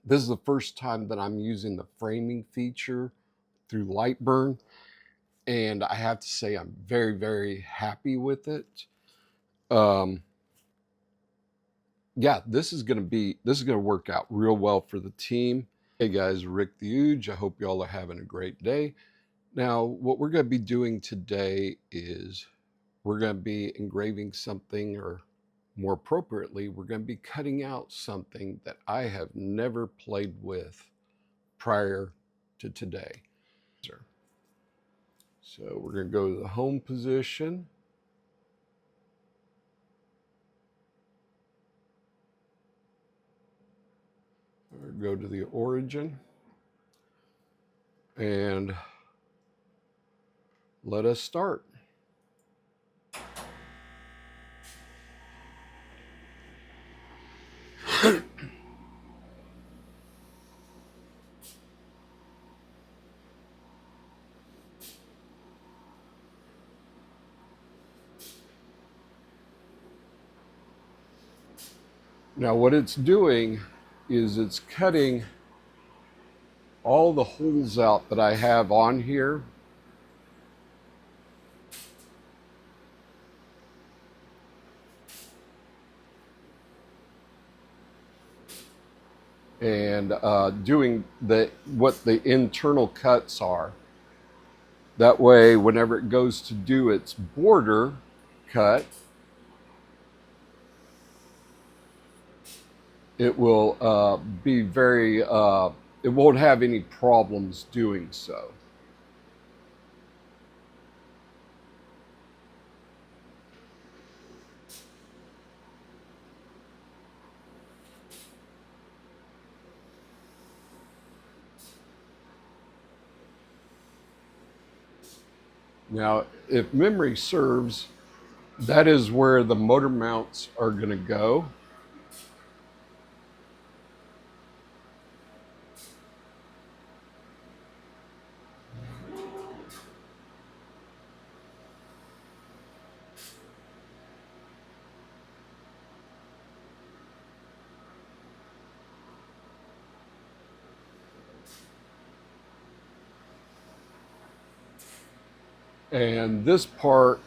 This is the first time that I'm using the framing feature through Lightburn, and I have to say I'm very, very happy with it. Yeah, this is gonna work out real well for the team. Hey guys, Ric the OOJ. I hope y'all are having a great day. Now, what we're gonna be doing today is we're gonna be engraving something, or more appropriately, we're gonna be cutting out something that I have never played with prior to today. So we're gonna go to the home position. Or go to the origin and let us start. Now what it's doing is it's cutting all the holes out that I have on here. And doing what the internal cuts are. That way, whenever it goes to do its border cut, it will be very, it won't have any problems doing so. Now, if memory serves, that is where the motor mounts are going to go. And this part,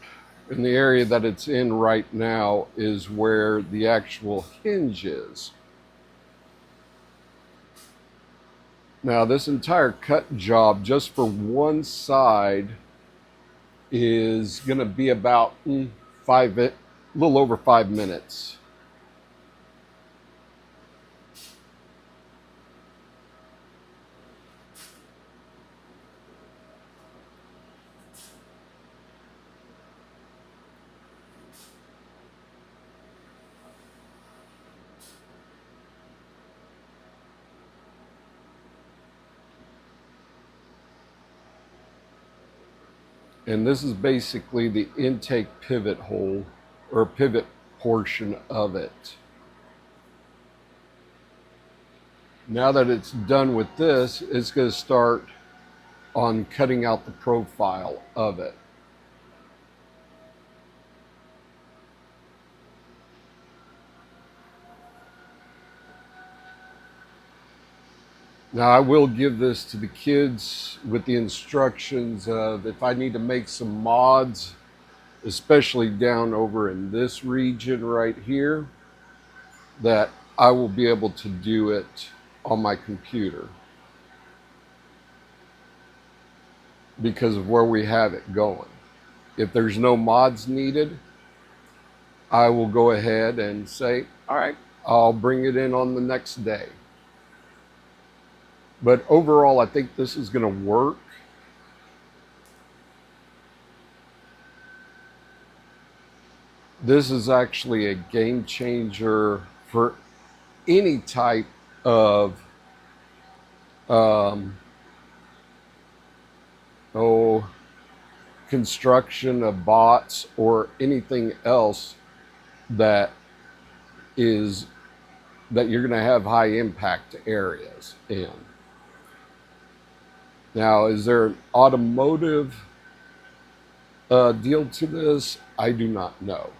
in the area that it's in right now, is where the actual hinge is. Now this entire cut job just for one side is going to be about a little over 5 minutes. And this is basically the intake pivot hole, or pivot portion of it. Now that it's done with this, it's going to start on cutting out the profile of it. Now I will give this to the kids with the instructions of if I need to make some mods, especially down over in this region right here, that I will be able to do it on my computer because of where we have it going. If there's no mods needed, I will go ahead and say, all right, I'll bring it in on the next day. But overall, I think this is going to work. This is actually a game changer for any type of construction of bots or anything else that you're going to have high impact areas in. Now, is there an automotive deal to this? I do not know.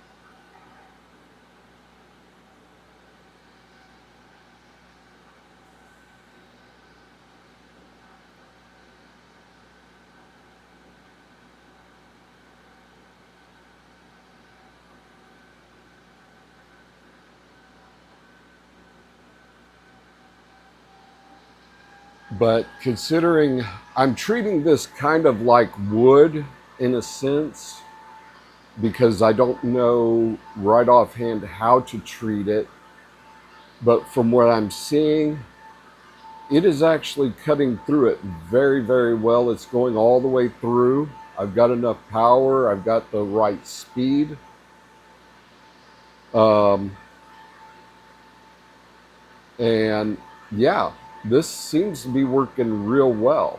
But considering I'm treating this kind of like wood in a sense, because I don't know right offhand how to treat it. But from what I'm seeing, it is actually cutting through it very, very well. It's going all the way through. I've got enough power. I've got the right speed. Um, and yeah, this seems to be working real well.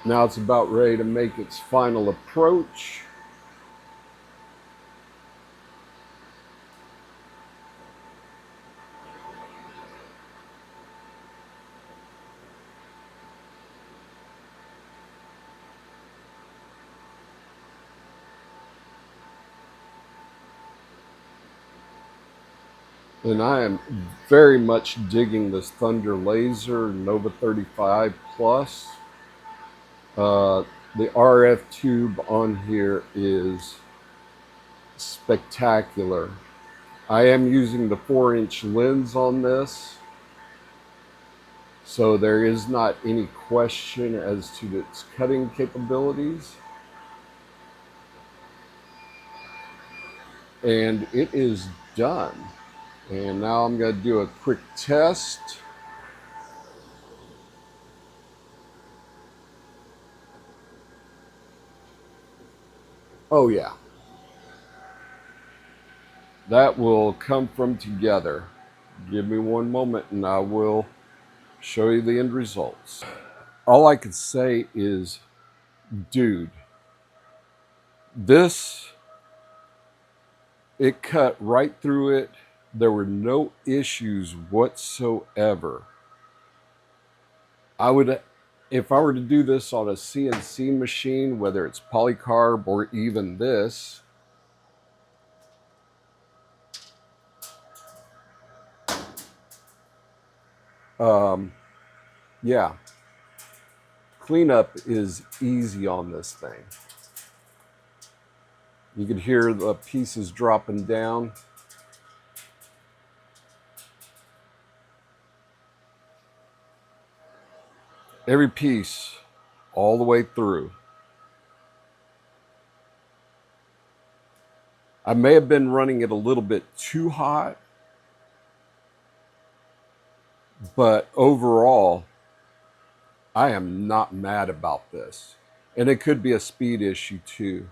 Now it's about ready to make its final approach. And I am very much digging this Thunder Laser Nova 35 Plus. The RF tube on here is spectacular. I am using the 4-inch lens on this, so there is not any question as to its cutting capabilities. And it is done. And now I'm going to do a quick test. Oh yeah, that will come from together. Give me one moment and I will show you the end results. All I can say is, dude, this, it cut right through it. There were no issues whatsoever. I would, if I were to do this on a CNC machine, whether it's polycarb or even this, yeah, cleanup is easy on this thing. You can hear the pieces dropping down. Every piece all the way through. I may have been running it a little bit too hot, but overall, I am not mad about this. And it could be a speed issue too.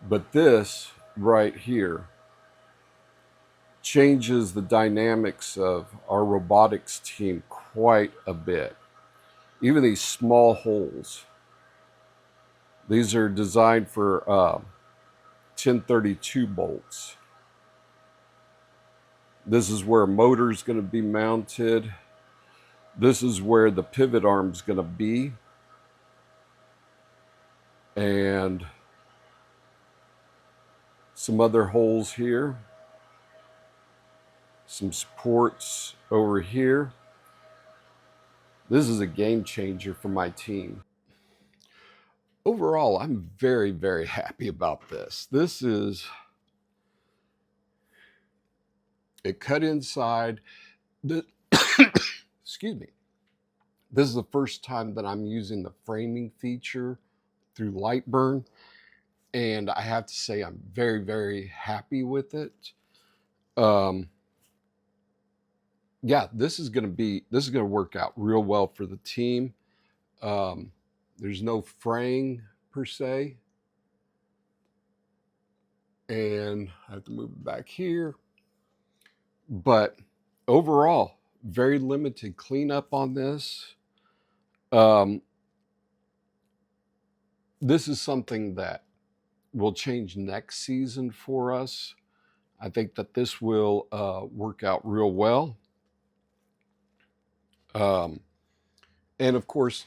But this right here changes the dynamics of our robotics team quite a bit. Even these small holes. These are designed for 1032 bolts. This is where a motor is going to be mounted. This is where the pivot arm is going to be. And some other holes here. Some supports over here. This is a game changer for my team. Overall, I'm very, very happy about this. This is, it cut inside. Excuse me. This is the first time that I'm using the framing feature through Lightburn. And I have to say, I'm very, very happy with it. Yeah, this is going to work out real well for the team. There's no fraying per se. And I have to move it back here. But overall, very limited cleanup on this. This is something that will change next season for us. I think that this will work out real well. And of course,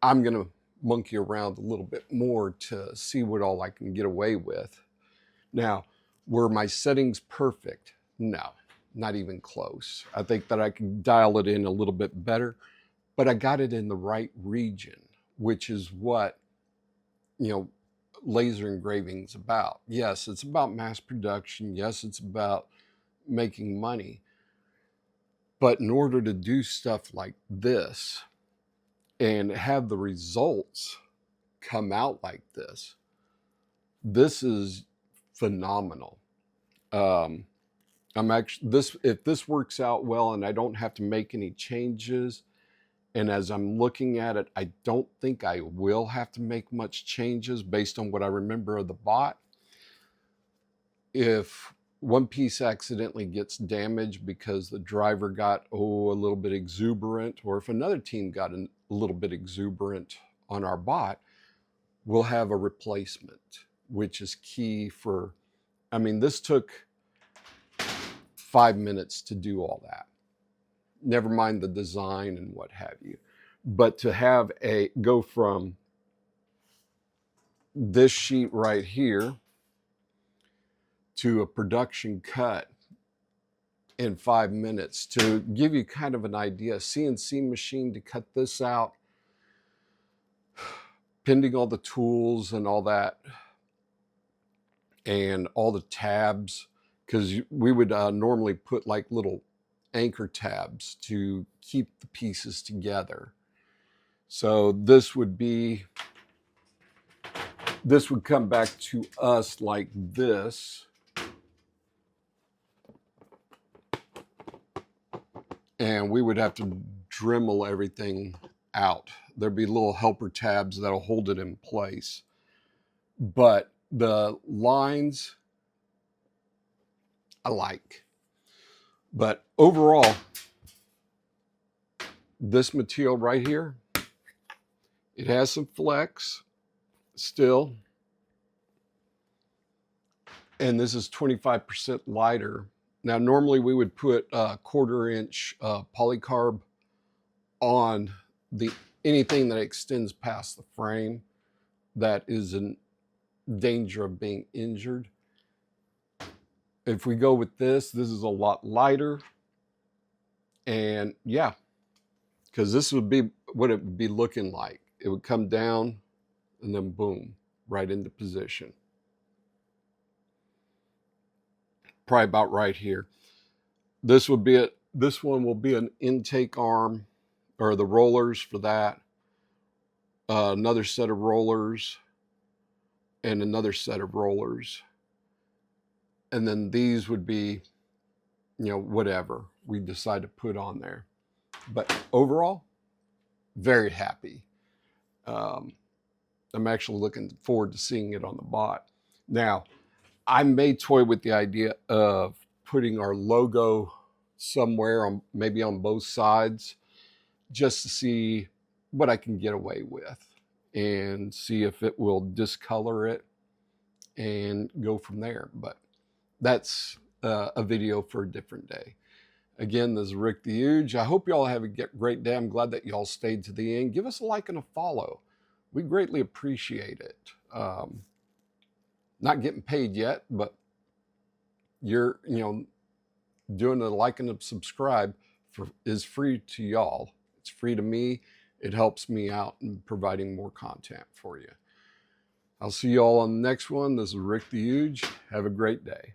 I'm going to monkey around a little bit more to see what all I can get away with. Now, were my settings perfect? No, not even close. I think that I can dial it in a little bit better, but I got it in the right region, which is what, you know, laser engraving is about. Yes, it's about mass production. Yes, it's about making money. But in order to do stuff like this and have the results come out like this is phenomenal. I'm actually, if this works out well and I don't have to make any changes, and as I'm looking at it, I don't think I will have to make much changes based on what I remember of the bot. If one piece accidentally gets damaged because the driver got, a little bit exuberant, or if another team got a little bit exuberant on our bot, we'll have a replacement, which is key for, I mean, this took 5 minutes to do all that. Never mind the design and what have you. But to have go from this sheet right here to a production cut in 5 minutes, to give you kind of an idea, CNC machine to cut this out, pending all the tools and all that, and all the tabs, because we would normally put like little anchor tabs to keep the pieces together. So this would come back to us like this. And we would have to Dremel everything out. There'd be little helper tabs that'll hold it in place. But the lines I like. But overall, this material right here, it has some flex still. And this is 25% lighter. Now, normally we would put a 1/4 inch polycarb on anything that extends past the frame that is in danger of being injured. If we go with this is a lot lighter. And yeah, because this would be what it would be looking like. It would come down and then boom, right into position. Probably about right here. This one will be an intake arm, or the rollers for that. Another set of rollers, and another set of rollers. And then these would be, whatever we decide to put on there. But overall, very happy. I'm actually looking forward to seeing it on the bot. Now, I may toy with the idea of putting our logo somewhere, maybe on both sides, just to see what I can get away with and see if it will discolor it and go from there. But that's a video for a different day. Again, this is Ric the OOJ. I hope you all have a great day. I'm glad that you all stayed to the end. Give us a like and a follow. We greatly appreciate it. Not getting paid yet, but you're, doing a like and a subscribe is free to y'all. It's free to me. It helps me out in providing more content for you. I'll see you all on the next one. This is Ric the OOJ. Have a great day.